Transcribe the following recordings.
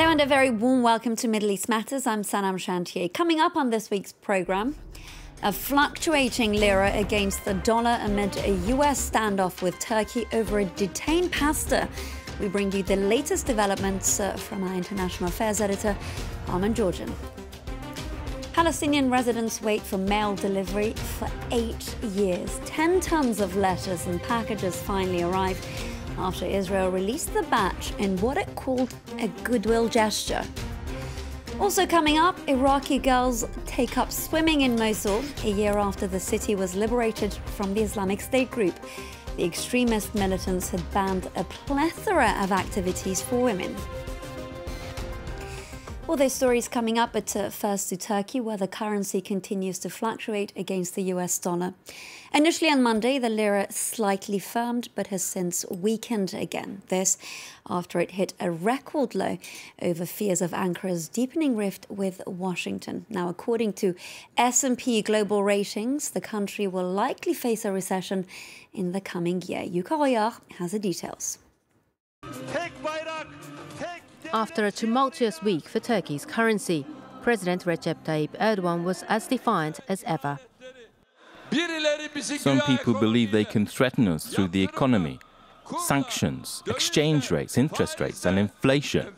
Hello and a very warm welcome to Middle East Matters. I'm Sanam Shantier. Coming up on this week's programme, a fluctuating lira against the dollar amid a US standoff with Turkey over a detained pastor. We bring you the latest developments from our international affairs editor, Armin Georgian. Palestinian residents wait for mail delivery for 8 years. 10 tons of letters and packages finally arrived after Israel released the batch in what it called a goodwill gesture. Also coming up, Iraqi girls take up swimming in Mosul a year after the city was liberated from the Islamic State group. The extremist militants had banned a plethora of activities for women. All those stories coming up, but first to Turkey, where the currency continues to fluctuate against the US dollar. Initially on Monday, the lira slightly firmed, but has since weakened again. This after it hit a record low over fears of Ankara's deepening rift with Washington. Now, according to S&P Global ratings, the country will likely face a recession in the coming year. Yoka Royer has the details. After a tumultuous week for Turkey's currency, President Recep Tayyip Erdogan was as defiant as ever. Some people believe they can threaten us through the economy, sanctions, exchange rates, interest rates and inflation.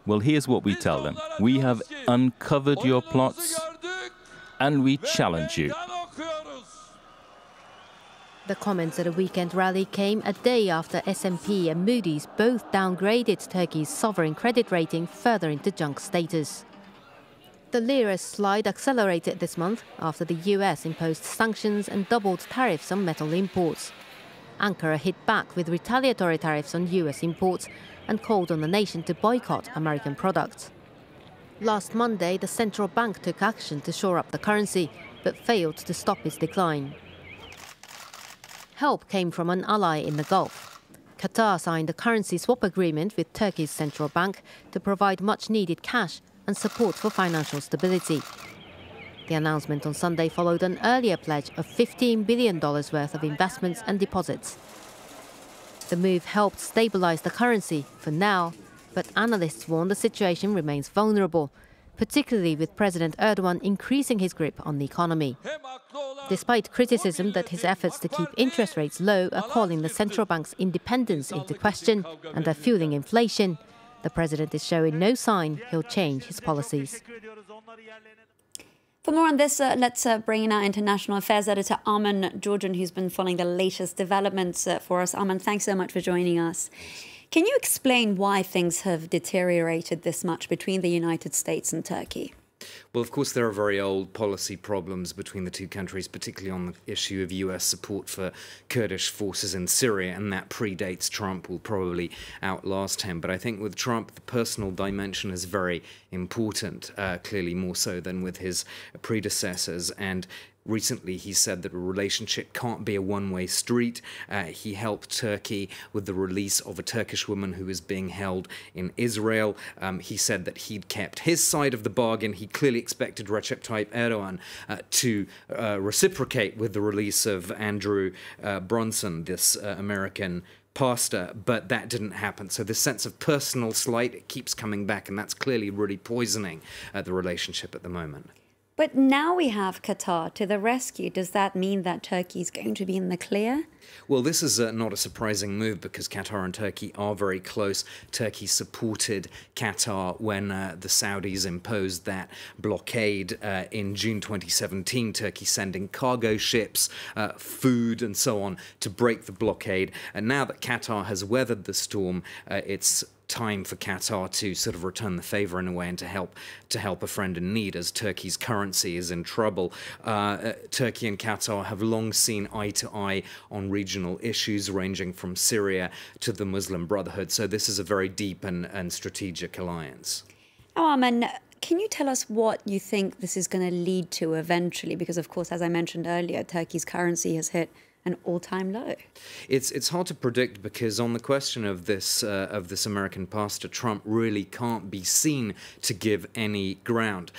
Well, here's what we tell them. We have uncovered your plots and we challenge you. The comments at a weekend rally came a day after S&P and Moody's both downgraded Turkey's sovereign credit rating further into junk status. The lira's slide accelerated this month after the US imposed sanctions and doubled tariffs on metal imports. Ankara hit back with retaliatory tariffs on US imports and called on the nation to boycott American products. Last Monday, the central bank took action to shore up the currency, but failed to stop its decline. Help came from an ally in the Gulf. Qatar signed a currency swap agreement with Turkey's central bank to provide much-needed cash and support for financial stability. The announcement on Sunday followed an earlier pledge of $15 billion worth of investments and deposits. The move helped stabilize the currency for now, but analysts warn the situation remains vulnerable, particularly with President Erdogan increasing his grip on the economy. Despite criticism that his efforts to keep interest rates low are calling the central bank's independence into question and are fueling inflation, the president is showing no sign he'll change his policies. For more on this, let's bring in our international affairs editor, Armin Georgian, who's been following the latest developments for us. Armin, thanks so much for joining us. Can you explain why things have deteriorated this much between the United States and Turkey? Well, of course, there are very old policy problems between the two countries, particularly on the issue of US support for Kurdish forces in Syria, and that predates Trump, will probably outlast him. But I think with Trump, the personal dimension is very important, clearly more so than with his predecessors. And recently, he said that a relationship can't be a one-way street. He helped Turkey with the release of a Turkish woman who is being held in Israel. He said that he'd kept his side of the bargain. He clearly expected Recep Tayyip Erdogan to reciprocate with the release of Andrew Bronson, this American pastor, but that didn't happen. So this sense of personal slight, it keeps coming back, and that's clearly really poisoning the relationship at the moment. But now we have Qatar to the rescue. Does that mean that Turkey is going to be in the clear? Well, this is not a surprising move because Qatar and Turkey are very close. Turkey supported Qatar when the Saudis imposed that blockade in June 2017. Turkey sending cargo ships, food and so on to break the blockade. And now that Qatar has weathered the storm, it's time for Qatar to sort of return the favor in a way and to help a friend in need as Turkey's currency is in trouble. Turkey and Qatar have long seen eye to eye on regional issues ranging from Syria to the Muslim Brotherhood. So this is a very deep and strategic alliance. Armin, can you tell us what you think this is going to lead to eventually? Because, of course, as I mentioned earlier, Turkey's currency has hit an all-time low. It's hard to predict because on the question of this American pastor, Trump really can't be seen to give any ground.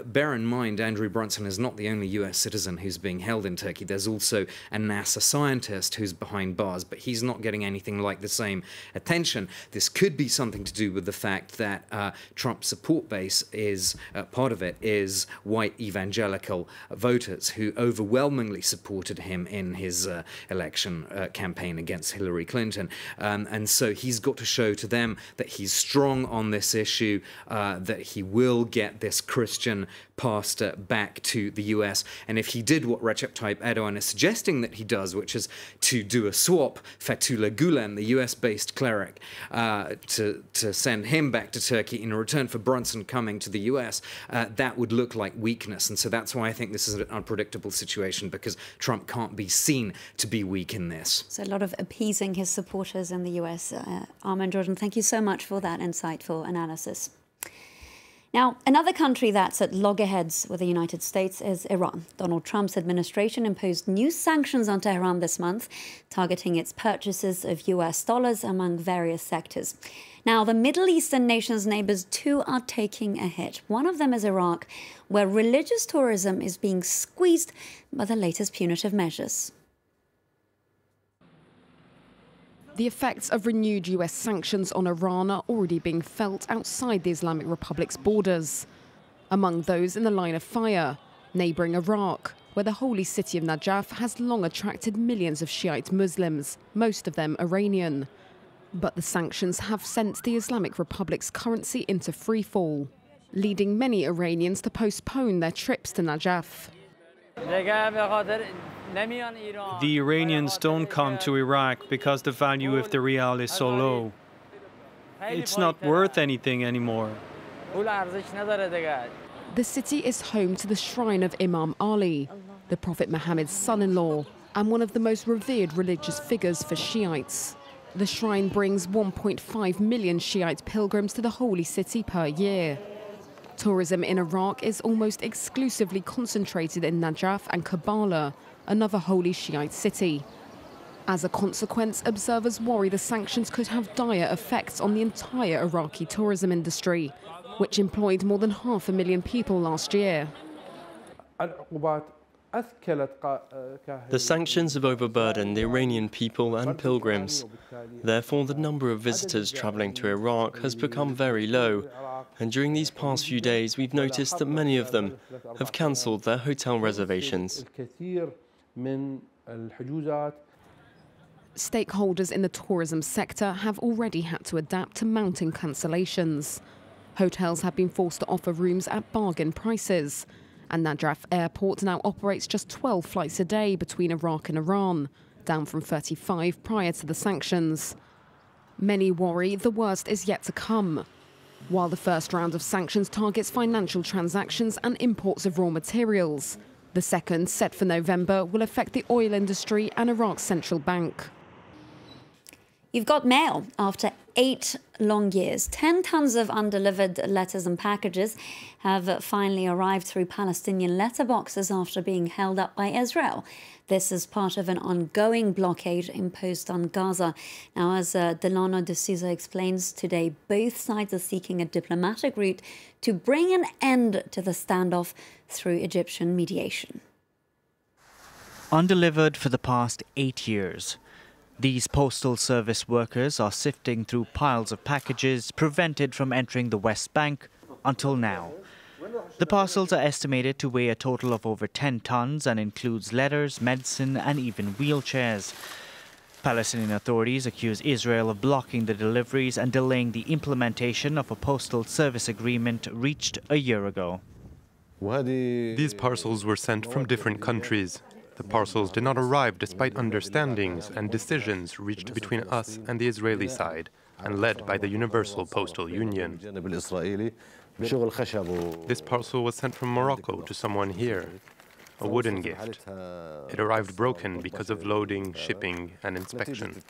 Bear in mind, Andrew Brunson is not the only U.S. citizen who's being held in Turkey. There's also a NASA scientist who's behind bars, but he's not getting anything like the same attention. This could be something to do with the fact that Trump's support base is part of it is white evangelical voters who overwhelmingly supported him in his election campaign against Hillary Clinton. And so he's got to show to them that he's strong on this issue, that he will get this Christian pastor back to the US. And if he did what Recep Tayyip Erdogan is suggesting that he does, which is to do a swap, Fethullah Gulen, the US-based cleric, to send him back to Turkey in return for Brunson coming to the US, that would look like weakness. And so that's why I think this is an unpredictable situation, because Trump can't be seen to be weak in this. So a lot of appeasing his supporters in the US. Armin Jordan, thank you so much for that insightful analysis. Now, another country that's at loggerheads with the United States is Iran. Donald Trump's administration imposed new sanctions on Tehran this month, targeting its purchases of US dollars among various sectors. Now, the Middle Eastern nation's neighbors too are taking a hit. One of them is Iraq, where religious tourism is being squeezed by the latest punitive measures. The effects of renewed US sanctions on Iran are already being felt outside the Islamic Republic's borders. Among those in the line of fire, neighbouring Iraq, where the holy city of Najaf has long attracted millions of Shiite Muslims, most of them Iranian. But the sanctions have sent the Islamic Republic's currency into freefall, leading many Iranians to postpone their trips to Najaf. The Iranians don't come to Iraq because the value of the rial is so low. It's not worth anything anymore. The city is home to the shrine of Imam Ali, the Prophet Muhammad's son-in-law, and one of the most revered religious figures for Shiites. The shrine brings 1.5 million Shiite pilgrims to the holy city per year. Tourism in Iraq is almost exclusively concentrated in Najaf and Karbala, another holy Shiite city. As a consequence, observers worry the sanctions could have dire effects on the entire Iraqi tourism industry, which employed more than 500,000 people last year. The sanctions have overburdened the Iranian people and pilgrims. Therefore, the number of visitors travelling to Iraq has become very low. And during these past few days, we've noticed that many of them have cancelled their hotel reservations. Stakeholders in the tourism sector have already had to adapt to mounting cancellations. Hotels have been forced to offer rooms at bargain prices. And Najaf Airport now operates just 12 flights a day between Iraq and Iran, down from 35 prior to the sanctions. Many worry the worst is yet to come. While the first round of sanctions targets financial transactions and imports of raw materials, the second, set for November, will affect the oil industry and Iraq's central bank. You've got mail. After 8 long years, 10 tons of undelivered letters and packages have finally arrived through Palestinian letterboxes after being held up by Israel. This is part of an ongoing blockade imposed on Gaza. Now, as Delano de Souza explains today, both sides are seeking a diplomatic route to bring an end to the standoff through Egyptian mediation. Undelivered for the past 8 years. These postal service workers are sifting through piles of packages prevented from entering the West Bank until now. The parcels are estimated to weigh a total of over 10 tons and includes letters, medicine and even wheelchairs. Palestinian authorities accuse Israel of blocking the deliveries and delaying the implementation of a postal service agreement reached a year ago. These parcels were sent from different countries. The parcels did not arrive despite understandings and decisions reached between us and the Israeli side, and led by the Universal Postal Union. This parcel was sent from Morocco to someone here, a wooden gift. It arrived broken because of loading, shipping, and inspection.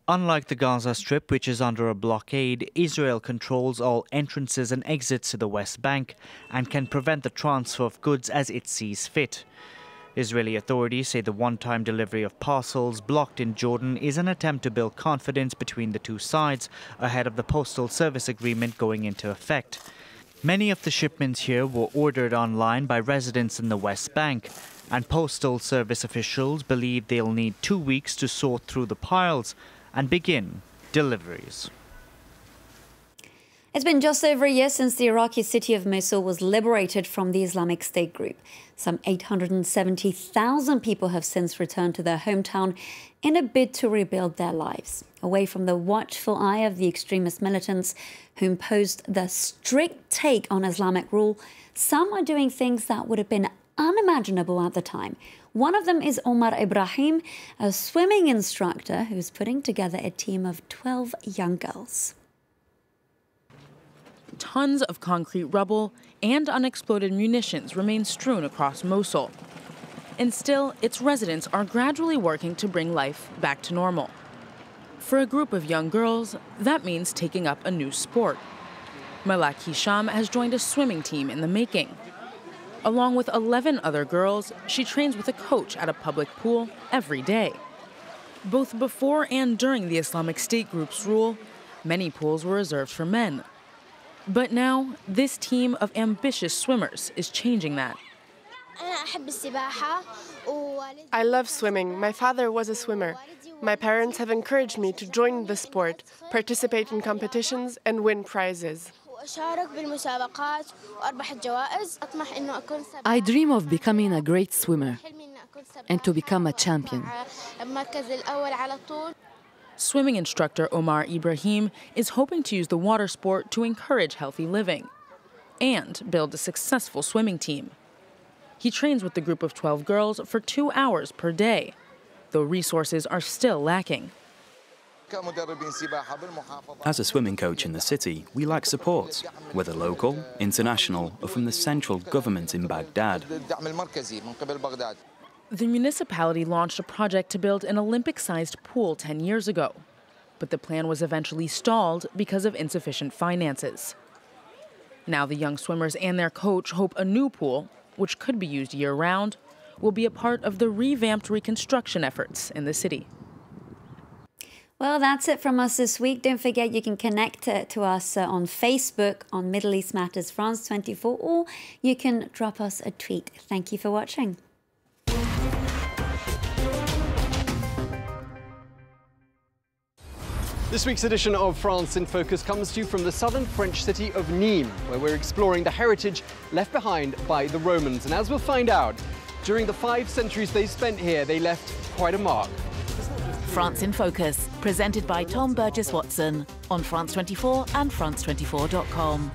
Unlike the Gaza Strip, which is under a blockade, Israel controls all entrances and exits to the West Bank and can prevent the transfer of goods as it sees fit. Israeli authorities say the one-time delivery of parcels blocked in Jordan is an attempt to build confidence between the two sides ahead of the postal service agreement going into effect. Many of the shipments here were ordered online by residents in the West Bank, and postal service officials believe they'll need 2 weeks to sort through the piles and begin deliveries. It's been just over a year since the Iraqi city of Mosul was liberated from the Islamic State group. Some 870,000 people have since returned to their hometown in a bid to rebuild their lives, away from the watchful eye of the extremist militants who imposed their strict take on Islamic rule. Some are doing things that would have been unimaginable at the time. One of them is Omar Ibrahim, a swimming instructor who's putting together a team of 12 young girls. Tons of concrete rubble and unexploded munitions remain strewn across Mosul. And still, its residents are gradually working to bring life back to normal. For a group of young girls, that means taking up a new sport. Malak Hisham has joined a swimming team in the making. Along with 11 other girls, she trains with a coach at a public pool every day. Both before and during the Islamic State group's rule, many pools were reserved for men. But now, this team of ambitious swimmers is changing that. I love swimming. My father was a swimmer. My parents have encouraged me to join the sport, participate in competitions, and win prizes. I dream of becoming a great swimmer and to become a champion. Swimming instructor Omar Ibrahim is hoping to use the water sport to encourage healthy living and build a successful swimming team. He trains with the group of 12 girls for 2 hours per day, though resources are still lacking. As a swimming coach in the city, we lack support, whether local, international, or from the central government in Baghdad. The municipality launched a project to build an Olympic-sized pool 10 years ago, but the plan was eventually stalled because of insufficient finances. Now the young swimmers and their coach hope a new pool, which could be used year-round, will be a part of the revamped reconstruction efforts in the city. Well, that's it from us this week. Don't forget you can connect to us on Facebook on Middle East Matters France 24, or you can drop us a tweet. Thank you for watching. This week's edition of France in Focus comes to you from the southern French city of Nîmes, where we're exploring the heritage left behind by the Romans. And as we'll find out, during the 5 centuries they spent here, they left quite a mark. France in Focus, presented by Tom Burgess-Watson on France 24 and France24.com.